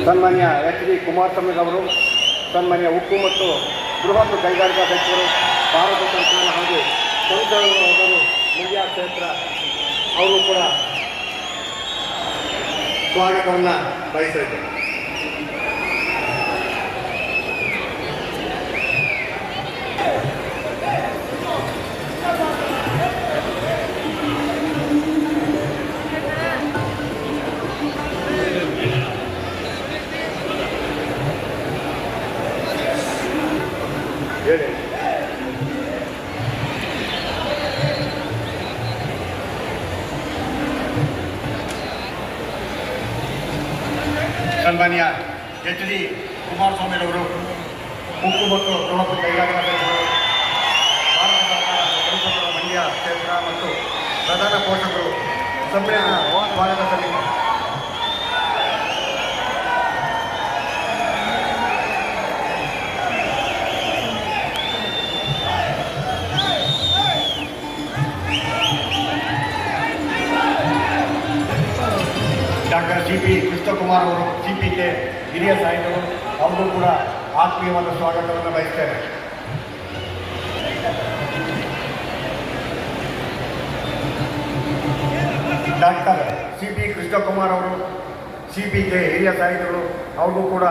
ಸನ್ಮಾನ್ಯ H D ಕುಮಾರಸ್ವಾಮಿರವರು, ಸನ್ಮಾನ್ಯ ಉಕ್ಕು ಮತ್ತು ಬೃಹತ್ ಕೈಗಾರಿಕಾ ಸಚಿವರು, ಭಾರತ ಸರ್ಕಾರ ಹಾಗೂ ಸಂಸದರು ಮಂಡ್ಯ ಕ್ಷೇತ್ರ ಅವರು ಕೂಡ ಸ್ವಾಗತವನ್ನು ಬಯಸ್ತಾ ಇದ್ದಾರೆ. ಹೇಳಿ. ಸನ್ಮಾನ್ಯ ಎಚ್ ಡಿ ಕುಮಾರಸ್ವಾಮಿರವರು, ಉಕ್ಕು ಮತ್ತು ಬೃಹತ್ ಕೈಗಾರಿಕಾ ಸಚಿವರು, ಭಾರತ ಸರ್ಕಾರದ ಸಂಸದರು ಮಂಡ್ಯ ಕ್ಷೇತ್ರ ಮತ್ತು ಪ್ರಧಾನ ಪೋಷಕರು ಸಮ್ಮೇಳನ ಸ್ವಾಗತ ಸಲ್ಲಿಸಿದ್ದಾರೆ. ಡಾಕ್ಟರ್ ಸಿ ಪಿ ಕೃಷ್ಣಕುಮಾರ್ ಅವರು, CPK ಹಿರಿಯ ಸಾಹಿತಿಗಳು, ಅವರು ಕೂಡ ಆತ್ಮೀಯವಾದ ಸ್ವಾಗತವನ್ನು ಬಯಸ್ತೇನೆ. ಡಾಕ್ಟರ್ ಸಿ ಪಿ ಕೃಷ್ಣಕುಮಾರ್ ಅವರು, CPK ಹಿರಿಯ ಸಾಹಿತಿಗಳು, ಅವ್ರಿಗೂ ಕೂಡ